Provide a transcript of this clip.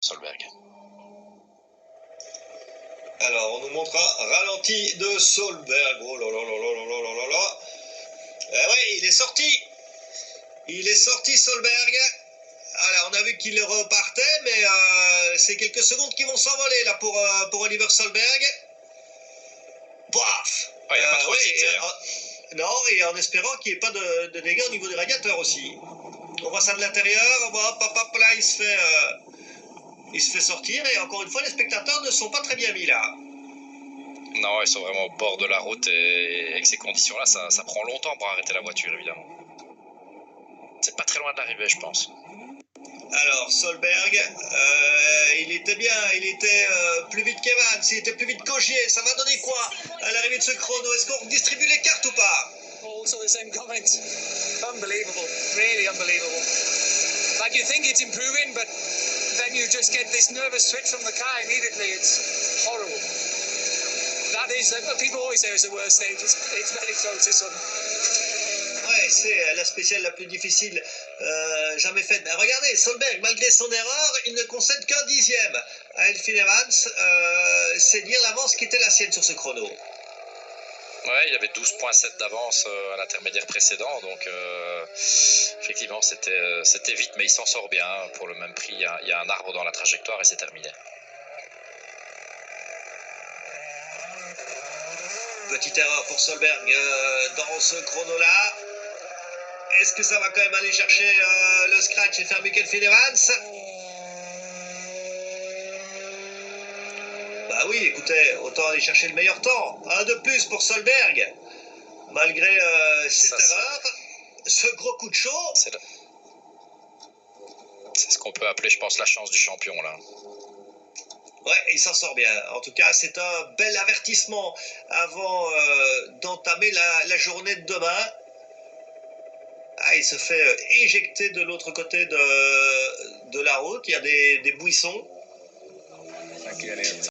Solberg. Alors, on nous montre un ralenti de Solberg. Oh là là là là là là là là. Eh oui, il est sorti. Il est sorti, Solberg. Alors, on a vu qu'il repartait, mais c'est quelques secondes qui vont s'envoler là pour Oliver Solberg. Paf. Il n'y a pas trop hésité. Non, et en espérant qu'il n'y ait pas de dégâts au niveau des radiateurs aussi. On voit ça de l'intérieur. On voit hop, là, il se fait sortir. Et encore une fois, les spectateurs ne sont pas très bien mis là. Non, ils sont vraiment au bord de la route et avec ces conditions-là, ça prend longtemps pour arrêter la voiture, évidemment. C'est pas très loin de l'arrivée, je pense. Alors, Solberg, il était bien, il était plus vite qu'Evans, il était plus vite qu'Ogier. Ça va donner quoi à l'arrivée de ce chrono? Est-ce qu'on distribue les cartes ou pas? Also the same comment. Unbelievable, really unbelievable. Like you think it's improving, but then you just get this nervous switch from the car immediately. It's horrible. That is, people always say it's the worst stage. It's very close, this one. Ouais, c'est la spéciale la plus difficile jamais faite. Ben, regardez, Solberg, malgré son erreur, il ne concède qu'un dixième à Elfyn Evans. C'est dire l'avance qui était la sienne sur ce chrono. Ouais, il avait 12,7 d'avance à l'intermédiaire précédent, donc effectivement c'était vite, mais il s'en sort bien. Pour le même prix, il y a un arbre dans la trajectoire et c'est terminé. Petite erreur pour Solberg dans ce chrono-là. Est-ce que ça va quand même aller chercher le scratch et faire mieux qu'Elfyn Evans? Bah oui, écoutez, autant aller chercher le meilleur temps. Un de plus pour Solberg. Malgré cette erreur, ce gros coup de chaud. C'est ce qu'on peut appeler, je pense, la chance du champion, là. Ouais, il s'en sort bien. En tout cas, c'est un bel avertissement avant d'entamer la journée de demain. Ah, il se fait éjecter de l'autre côté de la route. Il y a des buissons.